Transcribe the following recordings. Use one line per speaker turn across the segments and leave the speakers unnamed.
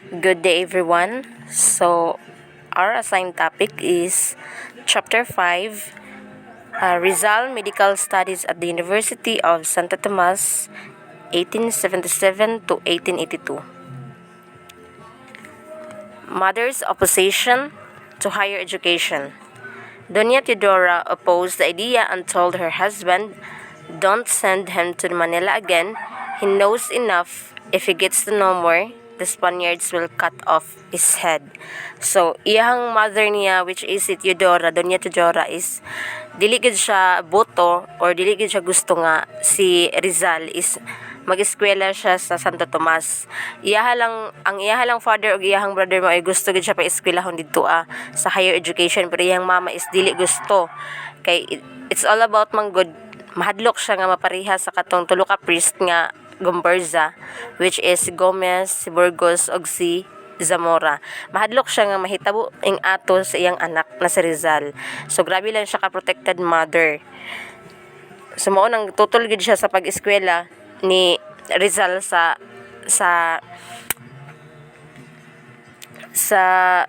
Good day, everyone. So, our assigned topic is Chapter 5 Rizal Medical Studies at the University of Santo Tomas, 1877 to 1882. Mother's opposition to higher education. Doña Teodora opposed the idea and told her husband, "Don't send him to Manila again. He knows enough. If he gets to know more, the Spaniards will cut off his head." So, iyang mother niya, which is si Teodora, Doña Teodora, is dili gid siya boto or dili gid siya gusto nga si Rizal is mag-eskwela siya sa Santo Tomas. Ang iyaha lang father o iyahang brother mo ay gusto gid siya pa eskwelahon dito sa higher education, pero iyang mama is dili gusto. Kay it's all about manggod, mahadlok siya nga mapareha sa katong tulo ka priest nga Gomburza, which is Gomez, si Burgos ug si Zamora. Mahadlok siya nga mahitabo ing ato sa iyang anak na si Rizal. So grabe lang siya ka protected mother. So mao nang tutol gid siya sa pag-eskwela ni Rizal sa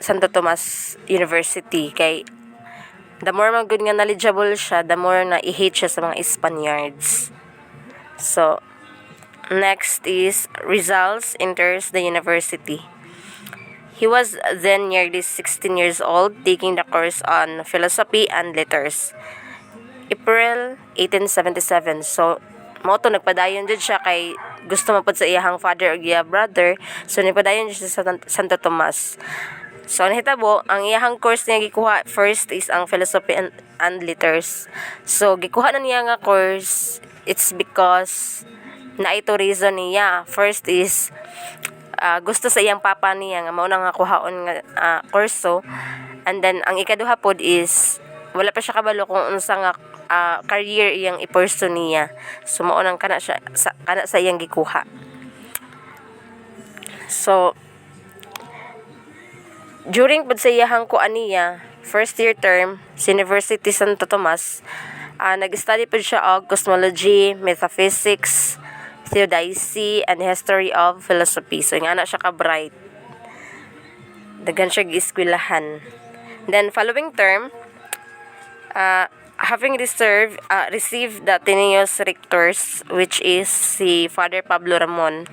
Santo Tomas University. Kay the more man good nga knowledgeable siya, the more na i-hate siya sa mga Spaniards. So next is Rizal's enters the university. He was then nearly 16 years old, taking the course on philosophy and letters. April 1877. So mao to nagpadayon jud siya kay gusto man pud sa iyang father ug iyang brother, so nagpadayon siya sa Santo Tomas. So nahitabo ang iyang course niya gikuha first is ang philosophy and letters. So gikuha na niya nga course, it's because na ito reason niya. First is gusto sa iyang papa niya nga mao na nga kuhaon nga kurso, and then ang ikaduha pod is wala pa siya kabalo kung unsa nga career iyang i-pursue niya. So mao nang kana sa iyang gikuha. So during pud sa iyang kuan niya first year term sa University Santo Tomas, nag-study pud siya og cosmology, metaphysics, theodicy, and history of philosophy. So nga na siya ka bright. Daghan siya gi-eskwelahan. Then following term, having received the Ateneo's rectors, which is si Father Pablo Ramon,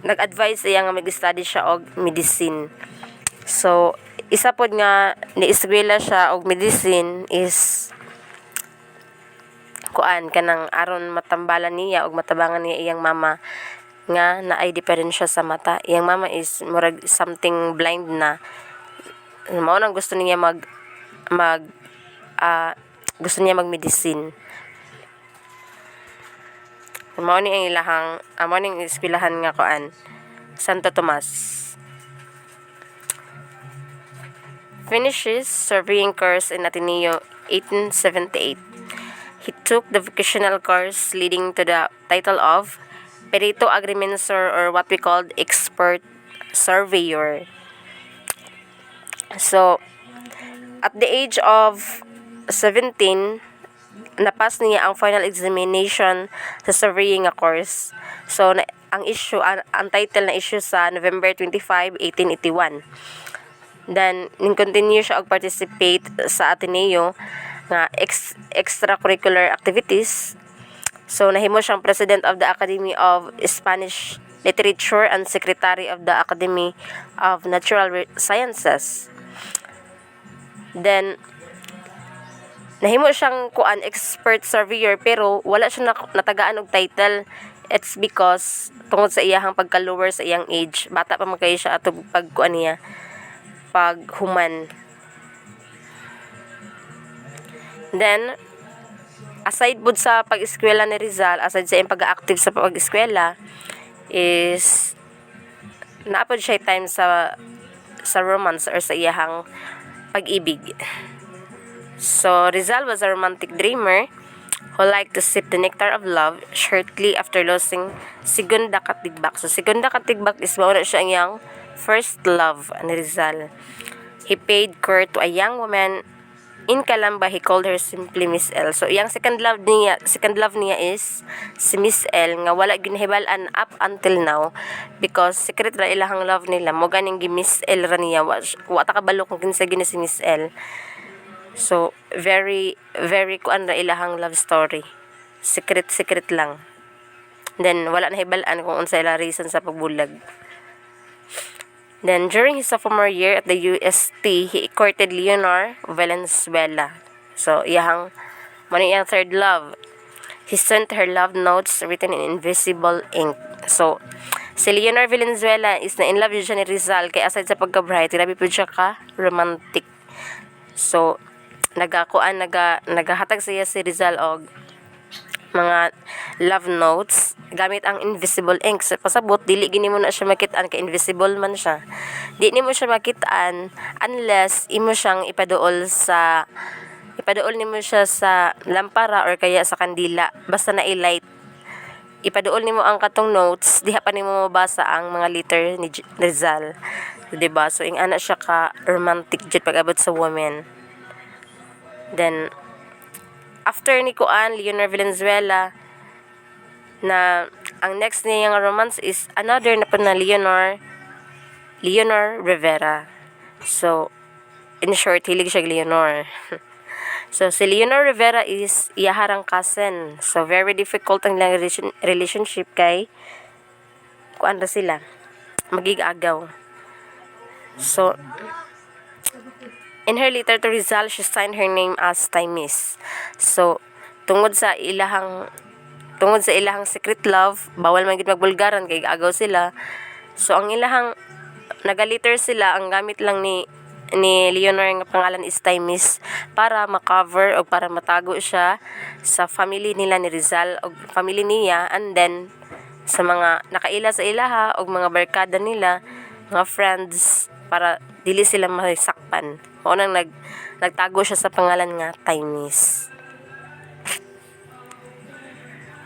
nag-advise siya nga mag-study siya og medicine. So isa pod nga ni-eskwela siya og medicine is kuan kanang aron matambalan niya og matabangan niya iyang mama nga naay diferensya sa mata. Iyang mama is murag something blind na. Mao nang gusto niya gusto niya mag-medicine. Mao ni ang ilahang mao ning eskwelahan nga kuan Santo Tomas. Finishes surveying course in Ateneo 1878. He took the vocational course leading to the title of Perito Agrimensor, or what we called expert surveyor. So at the age of 17, napas niya ang final examination sa surveying course. So ang title na issue sa November 25, 1881. Then continue siya og participate sa Ateneo nga extracurricular activities. So nahimo siyang President of the Academy of Spanish Literature and Secretary of the Academy of Natural Sciences. Then nahimo siyang expert surveyor, pero wala siya natagaan og title. It's because tungod sa iyang pagka-lower sa iyang age, bata pa man kayo siya atong paghuman. Then aside bud sa pag-eskwela ni Rizal, aside sa iyang pag-active sa pag-eskwela, is naapod siya time sa romance or sa iyang pag-ibig. So Rizal was a romantic dreamer who liked to sip the nectar of love shortly after losing Segunda Katigbak. So Segunda Katigbak is mao na siya ang first love ni Rizal. He paid court to a young woman in Calamba, he called her simply Miss L. So iyang second love niya is si Miss L nga wala ginahibalan up until now because secret ra ilahang love nila mo ganing gi Miss L ra niya wa ta kabalo kung kinsa gini si Miss L. So very kuan ra ilahang love story. Secret lang. Then wala na hibalan kung unsa ila reason sa pagbulag. Then, during his sophomore year at the UST, he courted Leonor Valenzuela. So, iyang third love. He sent her love notes written in invisible ink. So, si Leonor Valenzuela is na in love siya ni Rizal kay aside sa pagka-bright, grabe po siya ka romantic. So, nagahatag siya si Rizal og mga love notes gamit ang invisible ink. So, pasabot dili gini mo na siya makitaan kay invisible man siya. Di ni mo siya makitaan unless imo siyang ipaduol nimo siya sa lampara or kaya sa kandila basta na i-light. Ipaduol nimo ang katong notes diha pa nimo mabasa ang mga letter ni Rizal. Diba? So ing ana siya ka romantic jud pag-abot sa woman. Then after ni kuan Leonor Valenzuela na ang next niya nga romance is another na po na Leonor Rivera. So in short, hilig siya Leonor. So si Leonor Rivera is iyaharang cousin. So very difficult ang relationship kay kuan ra sila magigagaw. So in her letter to Rizal, she signed her name as Timis. So, tungod sa ilahang secret love, bawal man gid magbulgaran kay agaw sila. So, ang ilahang nagaliter sila, ang gamit lang ni Leonor nga pangalan is Timis para makover o para matago siya sa family nila ni Rizal o family niya, and then sa mga nakaila sa ilaha o mga barkada nila, mga friends, para dili sila masakpan. O nang nagtago siya sa pangalan nga Timis.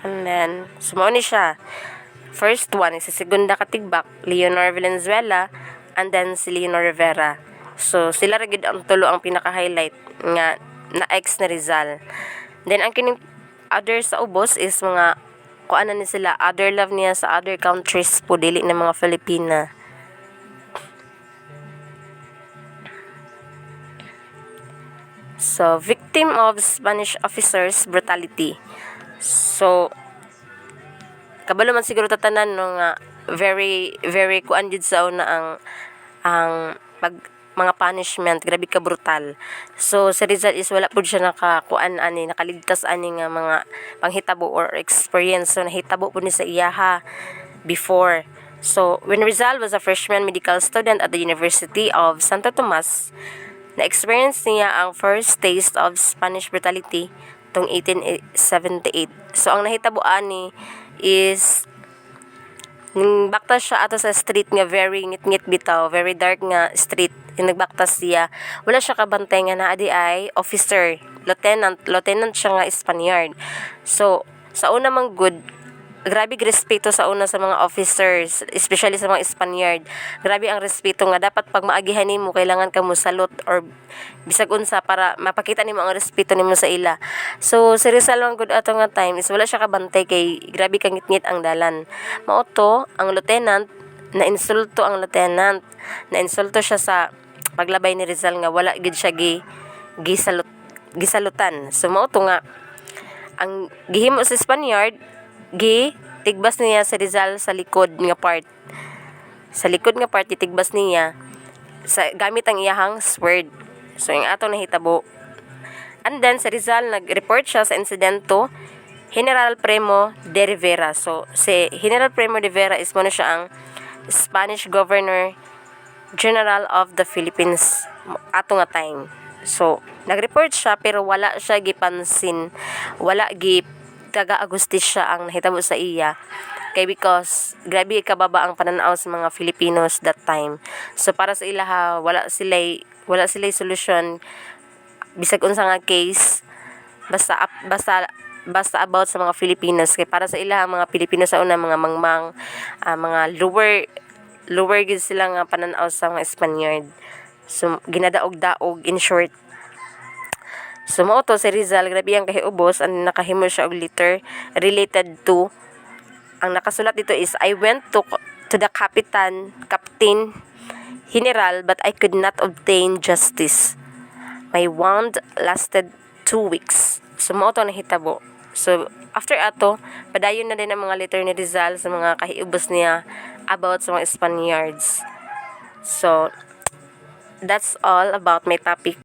And then, sumao ni siya. First one is si segunda katigbak, Leonor Valenzuela, and then si Leonor Rivera. So, sila ra gid ang tulo ang pinaka-highlight nga na ex ni Rizal. Then, ang kining other sa ubos is mga kuanan ni sila, other love niya sa other countries po, dili na mga Filipina. So, victim of Spanish officers' brutality. So, kabalo man siguro tatanan no nga very kuan jud sa una ang mga punishment, grabe ka brutal. So, si Rizal is wala pud siya nakaligtas ani nga mga panghitabo or experience. So, nahitabo pud ni sa iyaha before. So, when Rizal was a freshman medical student at the University of Santo Tomas, na-experience niya ang first taste of Spanish brutality tong 1878. So, ang nahitabuan ni is nagbaktas siya ato sa street nga very ngit-ngit bitaw, very dark nga street. Yung nagbaktas siya, wala siya kabantay nga naadi ay officer, lieutenant siya nga Spaniard. So, sa una mang good, grabe respeto sa una sa mga officers, especially sa mga Spaniard. Grabe ang respeto nga dapat pag maagihan nimo kailangan ka mo salute or bisag unsa para mapakita nimo ang respeto nimo sa ila. So si Rizal ang good ato nga time is wala siya kabantay kay grabe ka ngit-ngit ang dalan. Mao to ang lieutenant na-insulto siya sa paglabay ni Rizal nga wala gid siya gisalutan. So mao to nga ang gihimo sa Spaniard tigbas niya sa Rizal sa likod nga part. Sa likod nga part tigbas niya sa gamit ang iyahang sword. So yung ato nahitabo. And then sa Rizal nag-report siya sa insidento General Primo de Rivera. So si General Primo de Rivera is mo siya ang Spanish Governor General of the Philippines ato nga time. So nag-report siya pero wala siya gipansin, wala taga-agustis siya ang nahitabo sa iya kay because grabe kababa ang pananaw sa mga Filipinos that time. So para sa ilaha wala sila solusyon bisag unsa nga case basta about sa mga Filipinos kay para sa ilaha mga Pilipino sa una mga mangmang mga lower gid sila nga pananaw sa mga Spaniard. So ginadaog-daog in short. So mao to si Rizal, grabe ang kahiubos, ang nakahimo siya og letter related to, ang nakasulat dito is, I went to the captain general, but I could not obtain justice. My wound lasted 2 weeks. So mao to nahitabo. So after ato, padayon na din ang mga letter ni Rizal sa mga kahiubos niya about sa mga Spaniards. So that's all about my topic.